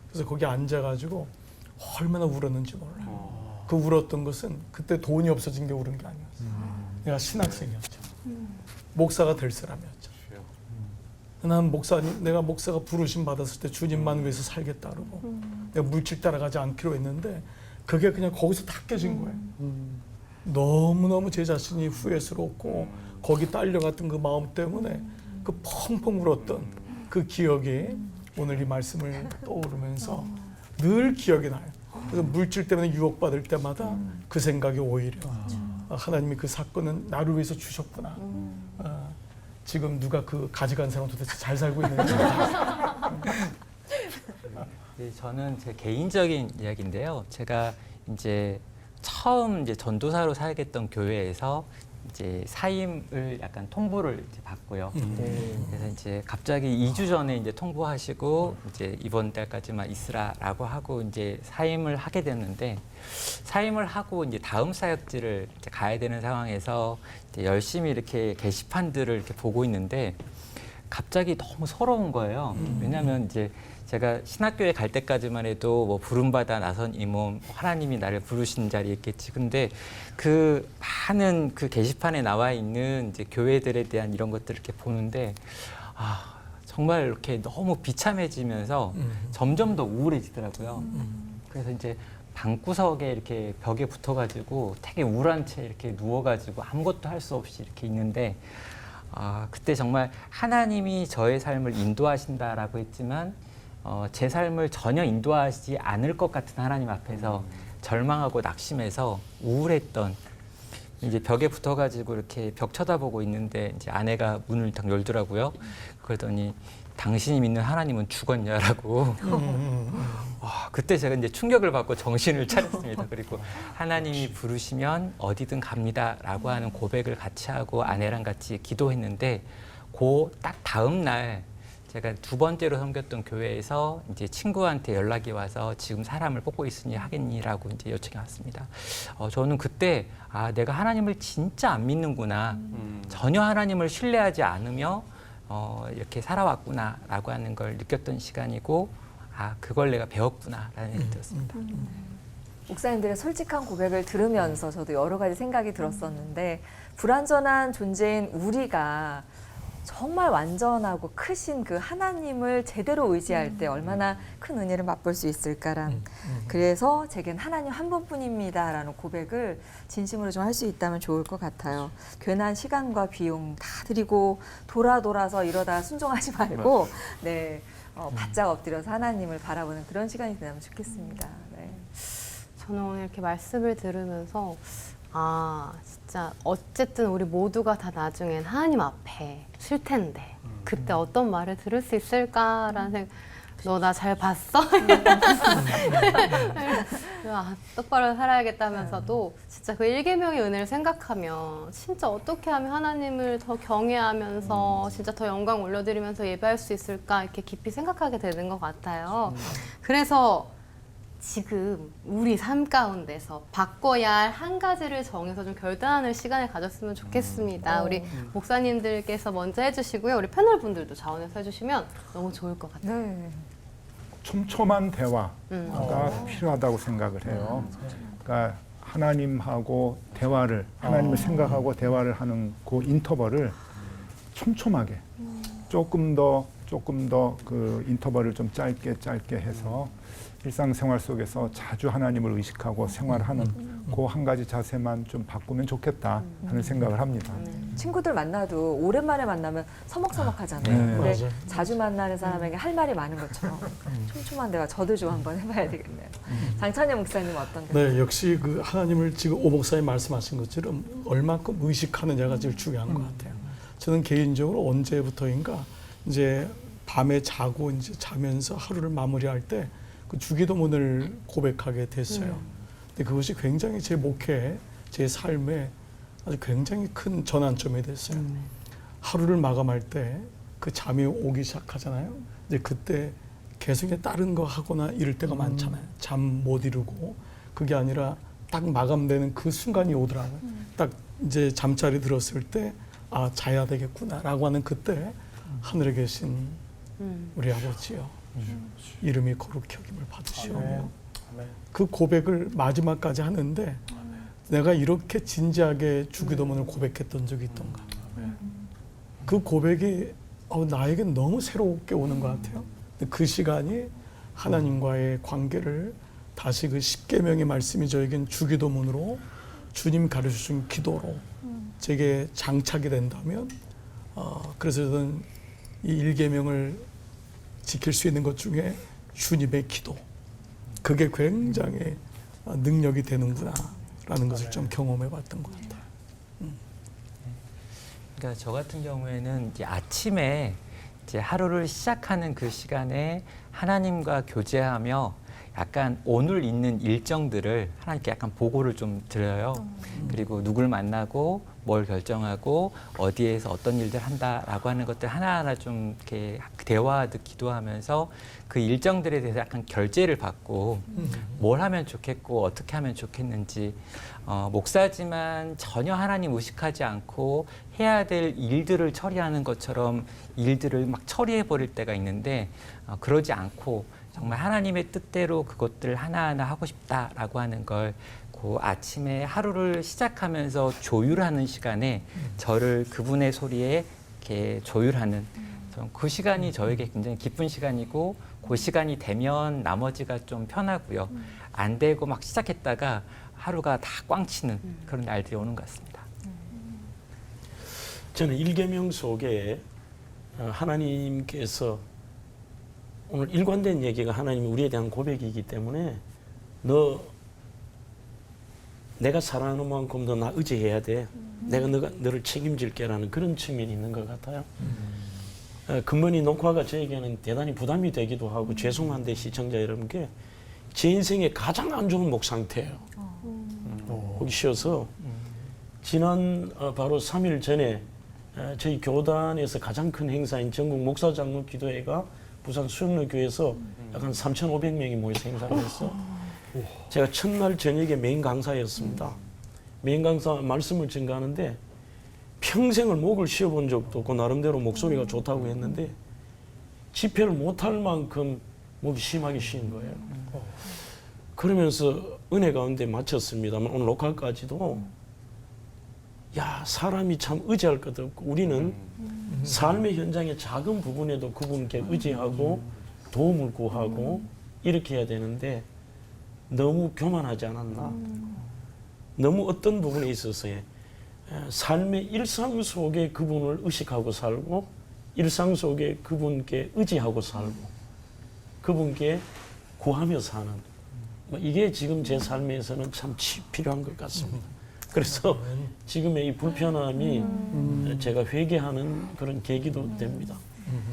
그래서 거기 앉아가지고 얼마나 울었는지 몰라요. 그 울었던 것은 그때 돈이 없어진 게 울은 게 아니었어요. 내가 신학생이었죠. 목사가 될 사람이었죠. 난 내가 목사가 부르심 받았을 때 주님만 위해서 살겠다 그러고 내가 물질 따라가지 않기로 했는데 그게 그냥 거기서 다 깨진 거예요. 너무너무 제 자신이 후회스럽고 거기 딸려갔던 그 마음 때문에 그 펑펑 울었던 그 기억이 오늘 이 말씀을 떠오르면서 늘 기억이 나요. 그래서 물질 때문에 유혹받을 때마다 그 생각이 오히려 하나님이 그 사건은 나를 위해서 주셨구나. 지금 누가 그 가져간 사람 도대체 잘 살고 있는지. 네, 저는 제 개인적인 이야기인데요. 제가 이제 처음 이제 전도사로 살겠던 교회에서 이제 사임을 약간 통보를 이제 받고요. 그래서 이제 갑자기 2주 전에 이제 통보하시고 이제 이번 달까지만 있으라라고 하고 이제 사임을 하게 됐는데 사임을 하고 이제 다음 사역지를 이제 가야 되는 상황에서 이제 열심히 이렇게 게시판들을 이렇게 보고 있는데 갑자기 너무 서러운 거예요. 왜냐하면 이제 제가 신학교에 갈 때까지만 해도 뭐 부름받아 나선 이 몸 하나님이 나를 부르신 자리에 있겠지. 근데 그 많은 그 게시판에 나와 있는 이제 교회들에 대한 이런 것들을 이렇게 보는데 정말 이렇게 너무 비참해지면서 점점 더 우울해지더라고요. 그래서 이제 방구석에 이렇게 벽에 붙어가지고 되게 우울한 채 이렇게 누워가지고 아무것도 할 수 없이 이렇게 있는데 그때 정말 하나님이 저의 삶을 인도하신다라고 했지만 제 삶을 전혀 인도하지 않을 것 같은 하나님 앞에서 절망하고 낙심해서 우울했던 이제 벽에 붙어가지고 이렇게 벽 쳐다보고 있는데 이제 아내가 문을 딱 열더라고요. 그러더니 당신이 믿는 하나님은 죽었냐라고. 그때 제가 이제 충격을 받고 정신을 차렸습니다. 그리고 하나님이 부르시면 어디든 갑니다라고 하는 고백을 같이 하고 아내랑 같이 기도했는데 그 딱 다음 날 제가 두 번째로 섬겼던 교회에서 이제 친구한테 연락이 와서 지금 사람을 뽑고 있으니 하겠니라고 이제 요청이 왔습니다. 저는 그때 내가 하나님을 진짜 안 믿는구나. 전혀 하나님을 신뢰하지 않으며 이렇게 살아왔구나라고 하는 걸 느꼈던 시간이고 그걸 내가 배웠구나라는 생각이 들었습니다. 목사님들의 솔직한 고백을 들으면서 저도 여러 가지 생각이 들었었는데 불완전한 존재인 우리가 정말 완전하고 크신 그 하나님을 제대로 의지할 때 얼마나 큰 은혜를 맛볼 수 있을까란 그래서 제겐 하나님 한 분뿐입니다라는 고백을 진심으로 좀 할 수 있다면 좋을 것 같아요. 괜한 시간과 비용 다 드리고 돌아서 이러다 순종하지 말고 네, 바짝 엎드려서 하나님을 바라보는 그런 시간이 되면 좋겠습니다. 네. 저는 오늘 이렇게 말씀을 들으면서 진짜 어쨌든 우리 모두가 다 나중엔 하나님 앞에 쉴 텐데 그때 어떤 말을 들을 수 있을까라는 너 나 잘 봤어? 아, 똑바로 살아야겠다면서도 진짜 그 1계명의 은혜를 생각하면 진짜 어떻게 하면 하나님을 더 경외하면서 진짜 더 영광 올려드리면서 예배할 수 있을까 이렇게 깊이 생각하게 되는 것 같아요. 그래서 지금 우리 삶 가운데서 바꿔야 할 한 가지를 정해서 좀 결단하는 시간을 가졌으면 좋겠습니다. 우리 목사님들께서 먼저 해주시고요. 우리 패널 분들도 자원해서 해주시면 너무 좋을 것 같아요. 네. 촘촘한 대화가 필요하다고 생각을 해요. 그러니까 하나님하고 대화를, 하나님을 생각하고 대화를 하는 그 인터벌을 촘촘하게 조금 더 그 인터벌을 좀 짧게 해서 일상생활 속에서 자주 하나님을 의식하고 생활하는 그 한 가지 자세만 좀 바꾸면 좋겠다 하는 생각을 합니다. 친구들 만나도 오랜만에 만나면 서먹서먹하잖아요. 네. 근데 맞아요. 자주 만나는 사람에게 할 말이 많은 것처럼 촘촘한 대화 저도 좀 한번 해봐야 되겠네요. 장찬영 목사님 어떤가요? 네, 역시 그 하나님을 지금 오 목사님 말씀하신 것처럼 얼마큼 의식하느냐가 제일 중요한 것 같아요. 저는 개인적으로 언제부터인가 이제 밤에 자고 이제 자면서 하루를 마무리할 때 그 주기도문을 고백하게 됐어요. 근데 그것이 굉장히 제 목회에, 제 삶에 아주 굉장히 큰 전환점이 됐어요. 하루를 마감할 때 그 잠이 오기 시작하잖아요. 이제 그때 계속 이제 다른 거 하거나 이럴 때가 많잖아요. 잠 못 이루고 그게 아니라 딱 마감되는 그 순간이 오더라고요. 딱 이제 잠자리 들었을 때 아, 자야 되겠구나라고 하는 그때 하늘에 계신 우리 아버지요. 이름이 거룩히 여김을 받으시오. 그 고백을 마지막까지 하는데 내가 이렇게 진지하게 주기도문을 고백했던 적이 있던가. 그 고백이 나에게 너무 새롭게 오는 것 같아요. 근데 그 시간이 하나님과의 관계를 다시 그 10계명의 말씀이 저에겐 주기도문으로 주님 가르쳐준 기도로 제게 장착이 된다면 그래서 저는 이 1계명을 지킬 수 있는 것 중에 주님의 기도 그게 굉장히 능력이 되는구나 라는 것을 좀 경험해 봤던 것 같아요. 그러니까 저 같은 경우에는 이제 아침에 이제 하루를 시작하는 그 시간에 하나님과 교제하며 약간 오늘 있는 일정들을 하나님께 약간 보고를 좀 드려요. 그리고 누굴 만나고 뭘 결정하고 어디에서 어떤 일들 한다라고 하는 것들 하나하나 좀 이렇게 대화하듯 기도하면서 그 일정들에 대해서 약간 결제를 받고 뭘 하면 좋겠고 어떻게 하면 좋겠는지 목사지만 전혀 하나님 의식하지 않고 해야 될 일들을 처리하는 것처럼 일들을 막 처리해 버릴 때가 있는데 그러지 않고 정말 하나님의 뜻대로 그것들 하나하나 하고 싶다라고 하는 걸 그 아침에 하루를 시작하면서 조율하는 시간에 저를 그분의 소리에 이렇게 조율하는 그 시간이 저에게 굉장히 기쁜 시간이고 그 시간이 되면 나머지가 좀 편하고요. 안 되고 막 시작했다가 하루가 다 꽝치는 그런 날들이 오는 것 같습니다. 저는 1계명 속에 하나님께서 오늘 일관된 얘기가 하나님이 우리에 대한 고백이기 때문에 내가 사랑하는 만큼 너 나 의지해야 돼. 내가 너를 책임질게라는 그런 측면이 있는 것 같아요. 근본이 녹화가 저에게는 대단히 부담이 되기도 하고 죄송한데 시청자 여러분께 제 인생의 가장 안 좋은 목 상태예요. 보기 쉬워서 지난 바로 3일 전에 저희 교단에서 가장 큰 행사인 전국 목사장로 기도회가 부산 수영로교회에서 약간 3,500명이 모여서 행사를 했어. 제가 첫날 저녁에 메인 강사였습니다. 메인 강사 말씀을 전가하는데 평생을 목을 쉬어본 적도 없고 나름대로 목소리가 좋다고 했는데 집회를 못할 만큼 목이 심하게 쉬는 거예요. 그러면서 은혜 가운데 마쳤습니다만 오늘 녹화까지도 야 사람이 참 의지할 것도 없고 우리는 삶의 현장의 작은 부분에도 그분께 의지하고 도움을 구하고 이렇게 해야 되는데 너무 교만하지 않았나? 너무 어떤 부분에 있어서의 삶의 일상 속에 그분을 의식하고 살고 일상 속에 그분께 의지하고 살고 그분께 구하며 사는 이게 지금 제 삶에서는 참 필요한 것 같습니다. 그래서 지금의 이 불편함이 제가 회개하는 그런 계기도 됩니다.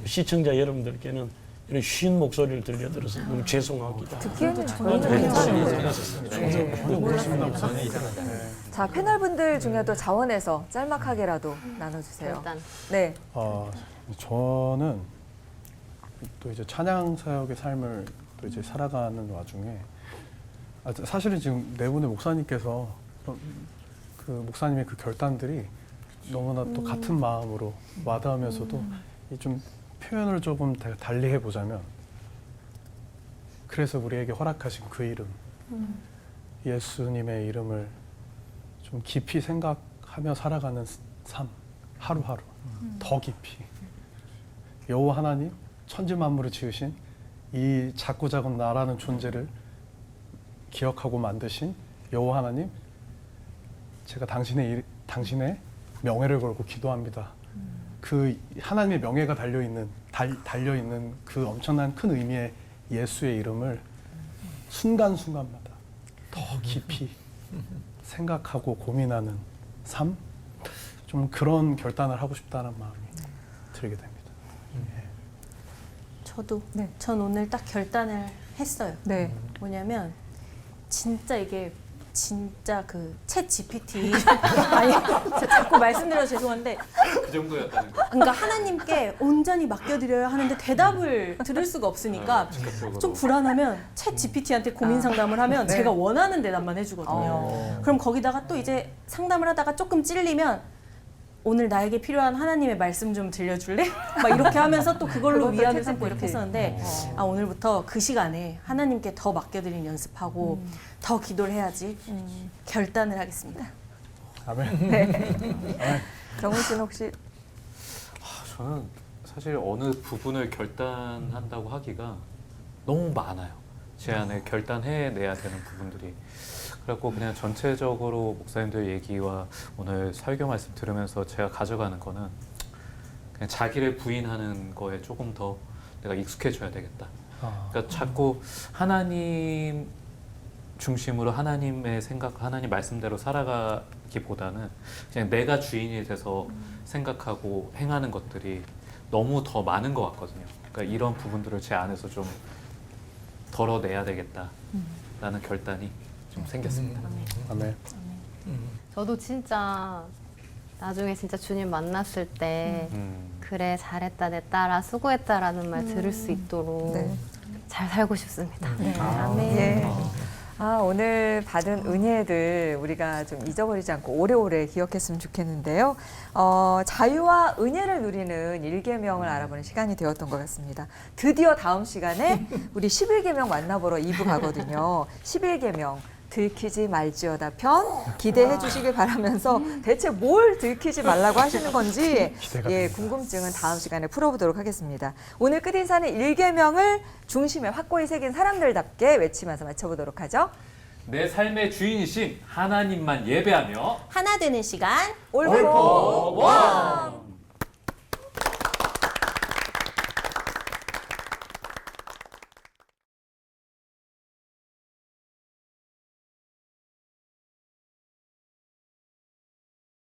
시청자 여러분들께는 이런 쉰 목소리를 들려드려서 너무 죄송하기도 하고. 듣기에는 전혀 네, 괜찮은데. 자, 패널분들 중에도 자원해서 짤막하게라도 나눠주세요. 일단 네. 저는 또 이제 찬양 사역의 삶을 또 이제 살아가는 와중에 사실은 지금 네 분의 목사님께서 그 목사님의 그 결단들이 너무나 또 같은 마음으로 와닿으면서도 이 좀 표현을 조금 달리 해보자면 그래서 우리에게 허락하신 그 이름 예수님의 이름을 좀 깊이 생각하며 살아가는 삶 하루하루 더 깊이 여호와 하나님 천지 만물을 지으신 이 작고 작은 나라는 존재를 기억하고 만드신 여호와 하나님 제가 당신의 명예를 걸고 기도합니다. 그 하나님의 명예가 달려있는 그 엄청난 큰 의미의 예수의 이름을 순간순간마다 더 깊이 생각하고 고민하는 삶? 좀 그런 결단을 하고 싶다는 마음이 들게 됩니다. 저도 네. 전 오늘 딱 결단을 했어요. 네. 뭐냐면 진짜 이게 진짜 그 챗 GPT 아니 제가 자꾸 말씀드려서 죄송한데 그 정도였다는 거. 그러니까 하나님께 온전히 맡겨드려야 하는데 대답을 들을 수가 없으니까 좀 불안하면 챗 GPT한테 고민 상담을 하면 네. 제가 원하는 대답만 해주거든요. 그럼 거기다가 또 이제 상담을 하다가 조금 찔리면 오늘 나에게 필요한 하나님의 말씀 좀 들려줄래? 막 이렇게 하면서 또 그걸로 그것도 위안을 챗 삼고 이렇게 GPT. 했었는데 오늘부터 그 시간에 하나님께 더 맡겨드리는 연습하고 더 기도를 해야지 결단을 하겠습니다. 아멘. 정훈 씨는 혹시 저는 사실 어느 부분을 결단한다고 하기가 너무 많아요. 제 안에 결단해내야 되는 부분들이. 그래갖고 그냥 전체적으로 목사님들 얘기와 오늘 설교 말씀 들으면서 제가 가져가는 거는 그냥 자기를 부인하는 거에 조금 더 내가 익숙해져야 되겠다. 그러니까 자꾸 하나님 중심으로 하나님의 생각, 하나님 말씀대로 살아가기보다는 그냥 내가 주인이 돼서 생각하고 행하는 것들이 너무 더 많은 것 같거든요. 그러니까 이런 부분들을 제 안에서 좀 덜어내야 되겠다라는 결단이 좀 생겼습니다. 아멘. 저도 진짜 나중에 진짜 주님 만났을 때 그래 잘했다 내 딸아 수고했다라는 말 들을 수 있도록 네. 잘 살고 싶습니다. 아멘. 예. 오늘 받은 은혜들 우리가 좀 잊어버리지 않고 오래오래 기억했으면 좋겠는데요. 자유와 은혜를 누리는 1계명을 알아보는 시간이 되었던 것 같습니다. 드디어 다음 시간에 우리 11계명 만나보러 2부 가거든요. 11계명. 들키지 말지어다 편 기대해 주시길 바라면서 대체 뭘 들키지 말라고 하시는 건지 궁금증은 다음 시간에 풀어보도록 하겠습니다. 오늘 끝인사는 1계명을 중심에 확고히 새긴 사람들답게 외치면서 마쳐보도록 하죠. 내 삶의 주인이신 하나님만 예배하며 하나 되는 시간 올포